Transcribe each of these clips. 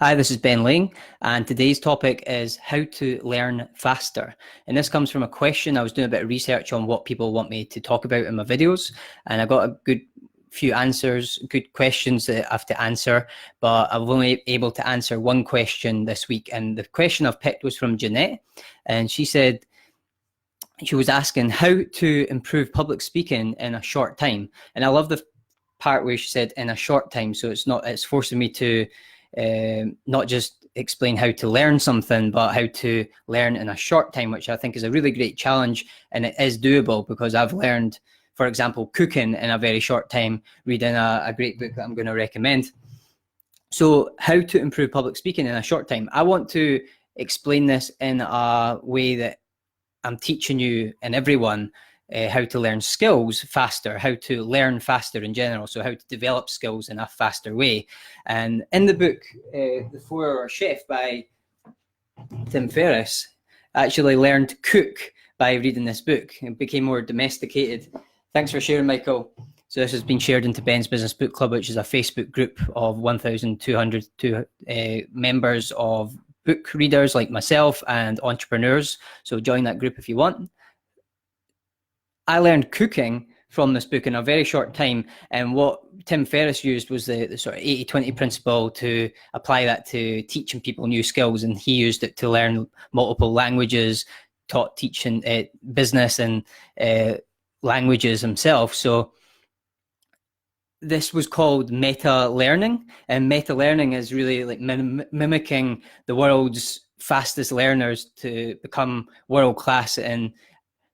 Hi, this is Ben Laing, and today's topic is how to learn faster. And this comes from a question. I was doing a bit of research on what people want me to talk about in my videos, and I got a good few answers, good questions that I have to answer, but I was only able to answer one question this week. And the question I've picked was from Jeanette, and she said, she was asking how to improve public speaking in a short time. And I love the part where she said in a short time. So it's forcing me to not just explain how to learn something, but how to learn in a short time, which I think is a really great challenge. And it is doable because I've learned, for example, cooking in a very short time, reading a great book that I'm going to recommend. So how to improve public speaking in a short time. I want to explain this in a way that I'm teaching you and everyone how to learn skills faster, how to learn faster in general, so how to develop skills in a faster way. And in the book, The 4-Hour Chef by Tim Ferriss, I actually learned to cook by reading this book and became more domesticated. Thanks for sharing, Michael. So this has been shared into Ben's Business Book Club, which is a Facebook group of 1,200 members of book readers like myself and entrepreneurs. So join that group if you want. I learned cooking from this book in a very short time, and what Tim Ferriss used was the sort of 80-20 principle to apply that to teaching people new skills, and he used it to learn multiple languages, teaching business and languages himself. So this was called meta learning, and meta learning is really like mimicking the world's fastest learners to become world class in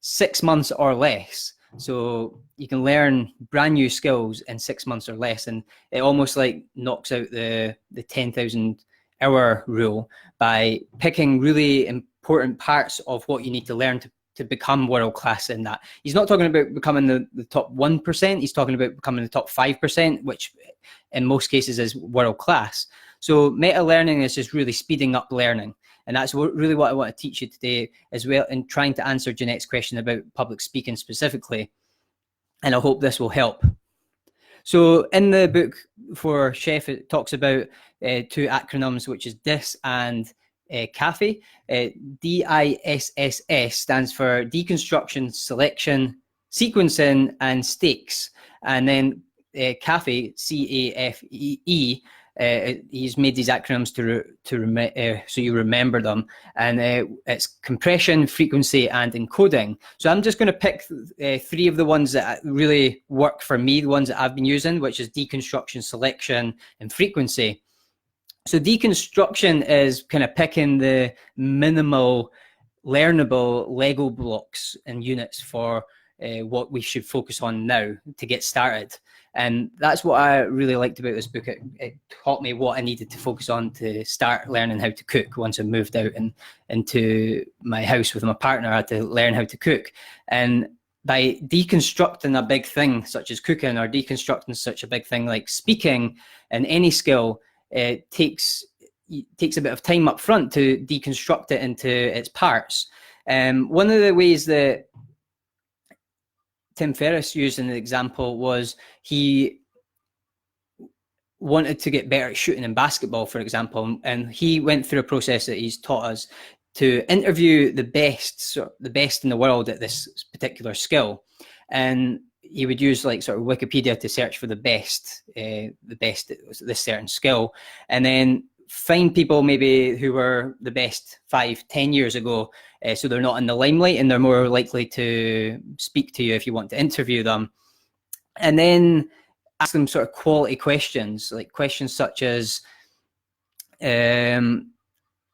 6 months or less. So you can learn brand new skills in 6 months or less, and it almost like knocks out the 10,000 hour rule by picking really important parts of what you need to learn to become world class in that. He's not talking about becoming the top 1%, he's talking about becoming the top 5%, which in most cases is world class. So meta learning is just really speeding up learning. And that's really what I want to teach you today as well, in trying to answer Jeanette's question about public speaking specifically. And I hope this will help. So in the book for Chef, it talks about two acronyms, which is DISS and CAFE. DISSS stands for deconstruction, selection, sequencing, and stakes. And then CAFE, CAFE, he's made these acronyms so you remember them, and it's compression, frequency, and encoding. So I'm just going to pick 3 of the ones that really work for me, the ones that I've been using, which is deconstruction, selection, and frequency. So deconstruction is kind of picking the minimal learnable Lego blocks and units for what we should focus on now to get started. And that's what I really liked about this book. It taught me what I needed to focus on to start learning how to cook. Once I moved out into my house with my partner, I had to learn how to cook. And by deconstructing a big thing such as cooking, or deconstructing such a big thing like speaking, and any skill, it takes a bit of time up front to deconstruct it into its parts. One of the ways that Tim Ferriss used in the example was he wanted to get better at shooting in basketball, for example, and he went through a process that he's taught us to interview the best in the world at this particular skill. And he would use like sort of Wikipedia to search for the best at this certain skill, and then find people maybe who were the best 5-10 years ago, so they're not in the limelight and they're more likely to speak to you if you want to interview them. And then ask them sort of quality questions, like questions such as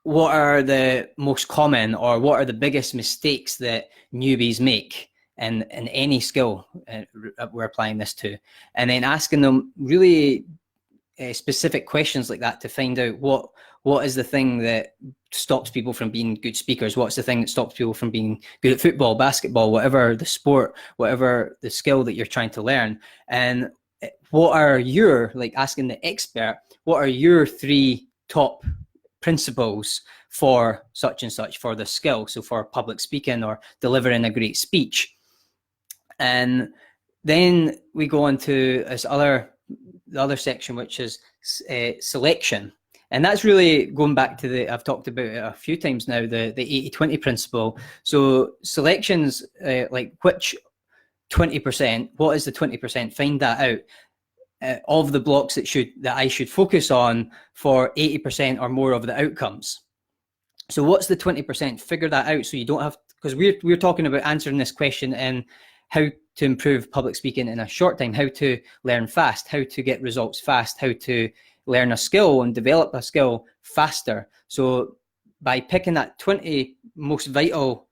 what are the most common, or what are the biggest mistakes that newbies make in any skill we're applying this to, and then asking them really specific questions like that to find out what is the thing that stops people from being good speakers, what's the thing that stops people from being good at football, basketball, whatever the sport, whatever the skill that you're trying to learn. And what are your, like asking the expert, what are your 3 top principles for such and such, for the skill, so for public speaking or delivering a great speech. And then we go on to the other section, which is selection. And that's really going back to I've talked about it a few times now, the 80-20 principle. So selections, like which 20%, what is the 20%? Find that out. Of the blocks that I should focus on for 80% or more of the outcomes. So what's the 20%? Figure that out, so you don't have, because we're talking about answering this question in how to improve public speaking in a short time, how to learn fast, how to get results fast, how to learn a skill and develop a skill faster. So by picking that 20 most vital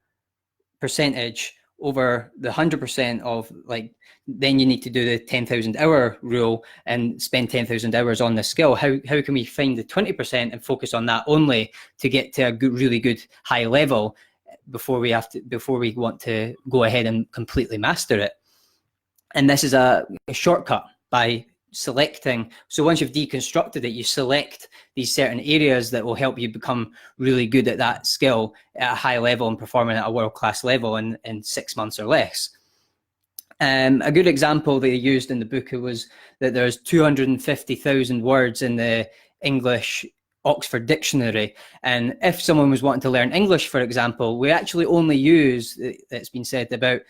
percentage over the 100% of, like, then you need to do the 10,000 hour rule and spend 10,000 hours on the skill. How can we find the 20% and focus on that only to get to a really good high level before we want to go ahead and completely master it? And this is a shortcut by selecting. So once you've deconstructed it, you select these certain areas that will help you become really good at that skill at a high level and performing at a world-class level in 6 months or less. A good example they used in the book was that there's 250,000 words in the English Oxford Dictionary. And if someone was wanting to learn English, for example, we actually only use, it's been said, about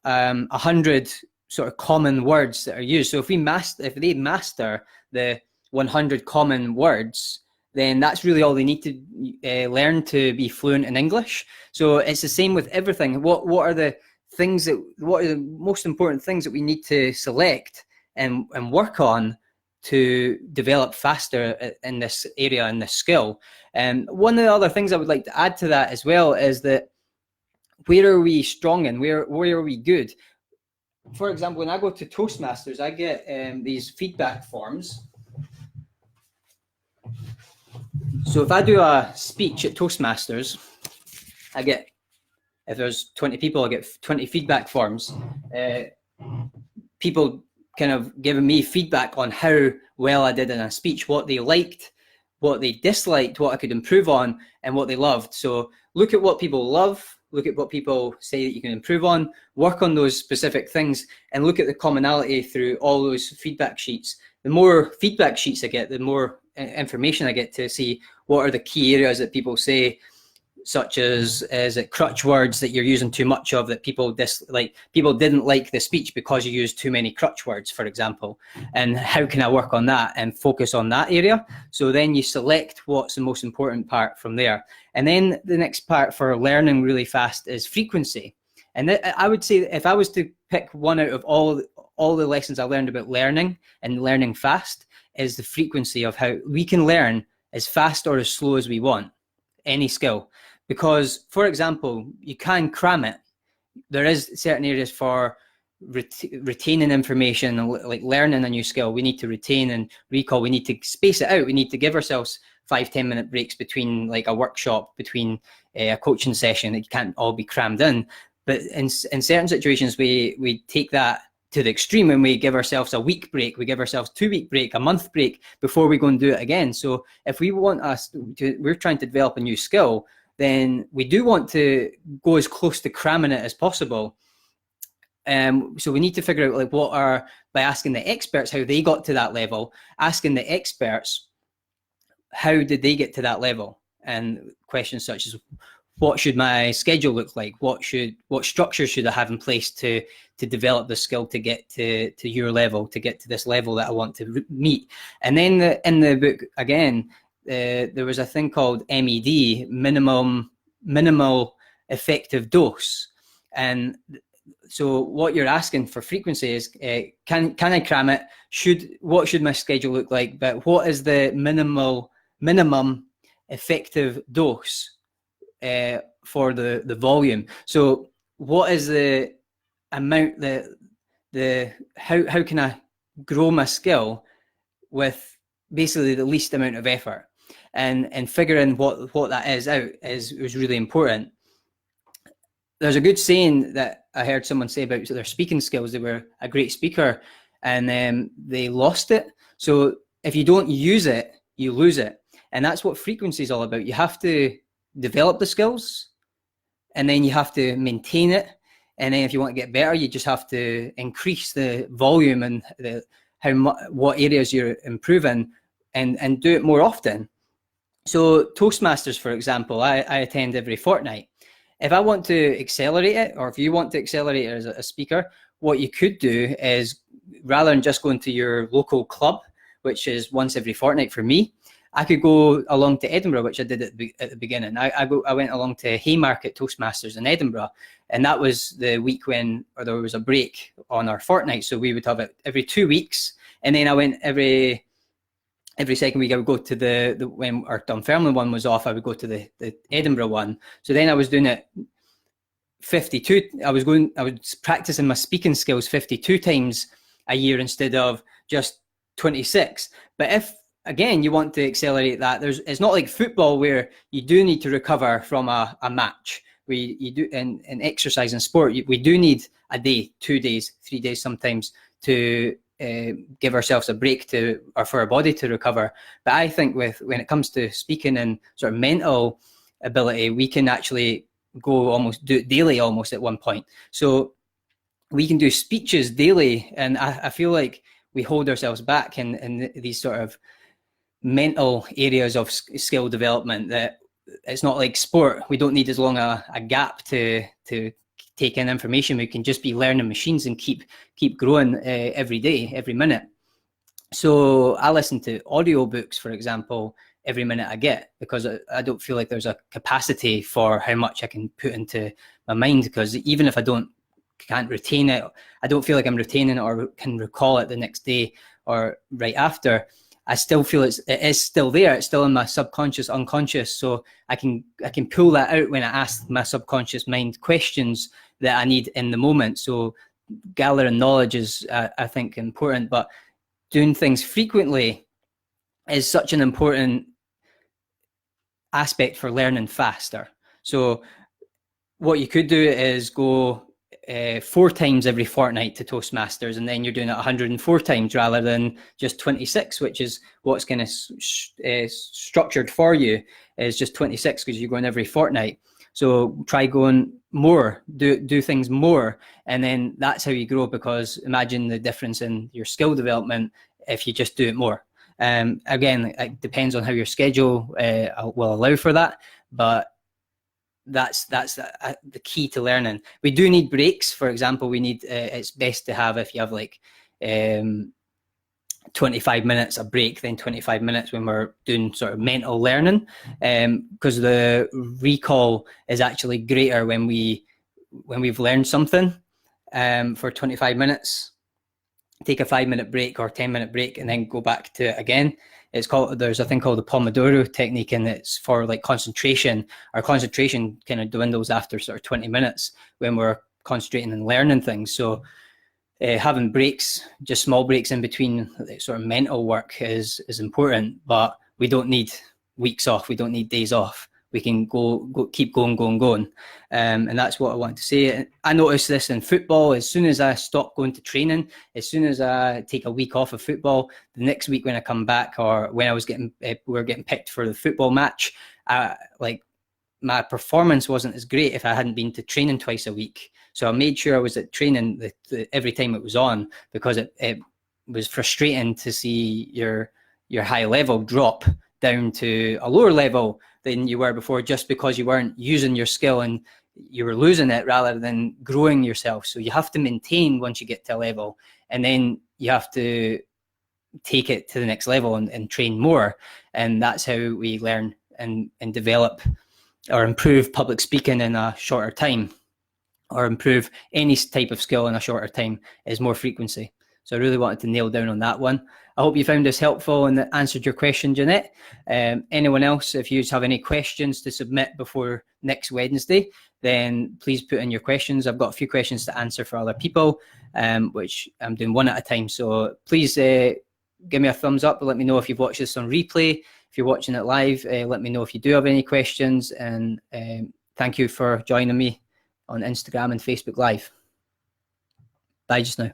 100 sort of common words that are used. So if they master the 100 common words, then that's really all they need to learn to be fluent in English. So it's the same with everything. What are the most important things that we need to select and work on to develop faster in this area, in this skill? And one of the other things I would like to add to that as well is that where are we strong in? Where are we good? For example, when I go to Toastmasters, I get these feedback forms. So if I do a speech at Toastmasters, I get, if there's 20 people, I get 20 feedback forms. People kind of giving me feedback on how well I did in a speech, what they liked, what they disliked, what I could improve on, and what they loved. So look at what people love, look at what people say that you can improve on, work on those specific things, and look at the commonality through all those feedback sheets. The more feedback sheets I get, the more information I get to see what are the key areas that people say, such as, is it crutch words that you're using too much of, that people dislike? People didn't like the speech because you used too many crutch words, for example. And how can I work on that and focus on that area? So then you select what's the most important part from there. And then the next part for learning really fast is frequency. And I would say if I was to pick one out of all the lessons I learned about learning and learning fast, is the frequency of how we can learn as fast or as slow as we want, any skill. Because, for example, you can cram it. There is certain areas for retaining information, like learning a new skill. We need to retain and recall. We need to space it out. We need to give ourselves 5-10 minute breaks between, like, a workshop, between a coaching session. It can't all be crammed in. But in certain situations, we take that to the extreme and we give ourselves a week break, we give ourselves 2-week break, a month break before we go and do it again. So if we want we're trying to develop a new skill, then we do want to go as close to cramming it as possible. So we need to figure out, like, by asking the experts how they got to that level, asking the experts how did they get to that level, and questions such as, what should my schedule look like? What structure should I have in place to develop the skill to get to your level, to get to this level that I want to meet? And then in the book, again, there was a thing called MED, minimal effective dose. And so what you're asking for frequency is, can I cram it? What should my schedule look like? But what is the minimum effective dose for the volume? So what is the amount, how can I grow my skill with basically the least amount of effort? And figuring what that is out is really important. There's a good saying that I heard someone say about their speaking skills. They were a great speaker and they lost it. So if you don't use it, you lose it. And that's what frequency is all about. You have to develop the skills, and then you have to maintain it. And then if you want to get better, you just have to increase the volume and what areas you're improving, and do it more often. So Toastmasters, for example, I attend every fortnight. If I want to accelerate it, or if you want to accelerate it as a speaker, what you could do is, rather than just going to your local club, which is once every fortnight for me, I could go along to Edinburgh, which I did at the beginning. I went along to Haymarket Toastmasters in Edinburgh, and that was the week when, or there was a break on our fortnight, so we would have it every 2 weeks, and then I went every second week. I would go to the when our Dunfermline one was off, I would go to the Edinburgh one. So then I was doing it 52. I was practicing my speaking skills 52 times a year instead of just 26. But if, again, you want to accelerate that, it's not like football where you do need to recover from a match. You do in exercise and sport, we do need a day, 2 days, 3 days sometimes to give ourselves a break for our body to recover. But I think when it comes to speaking and sort of mental ability, we can actually do it daily almost at one point. So we can do speeches daily, and I feel like we hold ourselves back in these sort of mental areas of skill development, that it's not like sport. We don't need as long a gap to take in information. We can just be learning machines and keep growing every day, every minute. So I listen to audiobooks, for example, every minute I get, because I don't feel like there's a capacity for how much I can put into my mind, because even if I can't retain it, I don't feel like I'm retaining it or can recall it the next day or right after. I still feel it is still there. It's still in my subconscious, unconscious. So I can pull that out when I ask my subconscious mind questions that I need in the moment. So gathering knowledge is, I think, important, but doing things frequently is such an important aspect for learning faster. So what you could do is go 4 times every fortnight to Toastmasters, and then you're doing it 104 times rather than just 26, which is what's kind of structured for you, is just 26 because you're going every fortnight. So try going more, do things more, and then that's how you grow, because imagine the difference in your skill development if you just do it more. Again, it depends on how your schedule will allow for that, but that's the key to learning. We do need breaks. For example, we need it's best to have, if you have like 25 minutes a break, then 25 minutes when we're doing sort of mental learning, because the recall is actually greater when we've learned something for 25 minutes. Take a 5-minute break or 10-minute break and then go back to it again. There's a thing called the Pomodoro technique, and it's for like concentration. Our concentration kind of dwindles after sort of 20 minutes when we're concentrating and learning things. So having breaks, just small breaks in between sort of mental work is important, but we don't need weeks off. We don't need days off. We can keep going. And that's what I want to say. I noticed this in football. As soon as I stop going to training, as soon as I take a week off of football, the next week when I come back, or when we were getting picked for the football match, like my performance wasn't as great if I hadn't been to training twice a week. So I made sure I was at training every time it was on, because it was frustrating to see your high level drop down to a lower level than you were before, just because you weren't using your skill and you were losing it rather than growing yourself. So you have to maintain once you get to a level, and then you have to take it to the next level and train more. And that's how we learn and develop or improve public speaking in a shorter time, or improve any type of skill in a shorter time, is more frequency. So I really wanted to nail down on that one. I hope you found this helpful and that answered your question, Jeanette. Anyone else, if you have any questions to submit before next Wednesday, then please put in your questions. I've got a few questions to answer for other people, which I'm doing one at a time. So please give me a thumbs up and let me know if you've watched this on replay. If you're watching it live, let me know if you do have any questions. And thank you for joining me on Instagram and Facebook Live. Bye just now.